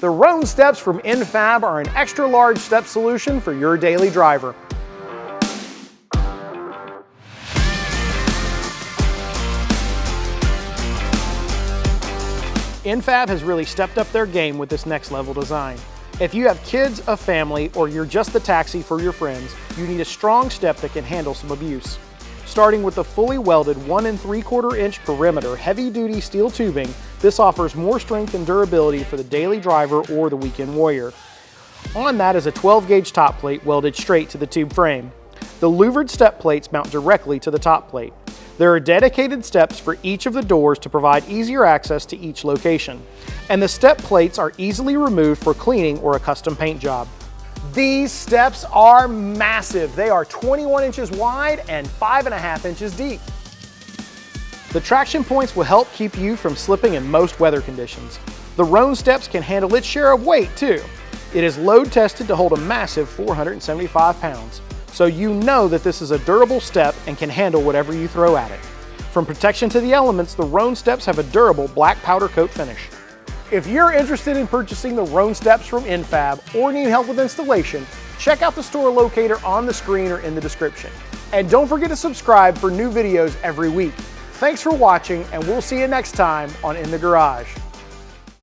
The Roan steps from N-Fab are an extra large step solution for your daily driver. N-Fab has really stepped up their game with this next level design. If you have kids, a family, or you're just the taxi for your friends, you need a strong step that can handle some abuse. Starting with the fully welded 1 3/4 inch perimeter heavy-duty steel tubing, this offers more strength and durability for the daily driver or the weekend warrior. On that is a 12-gauge top plate welded straight to the tube frame. The louvered step plates mount directly to the top plate. There are dedicated steps for each of the doors to provide easier access to each location. And the step plates are easily removed for cleaning or a custom paint job. These steps are massive. They are 21 inches wide and 5.5 inches deep. The traction points will help keep you from slipping in most weather conditions. The Roan steps can handle its share of weight too. It is load tested to hold a massive 475 pounds. So you know that this is a durable step and can handle whatever you throw at it. From protection to the elements, the Roan steps have a durable black powder coat finish. If you're interested in purchasing the Roan steps from N-Fab or need help with installation, check out the store locator on the screen or in the description. And don't forget to subscribe for new videos every week. Thanks for watching, and we'll see you next time on In the Garage.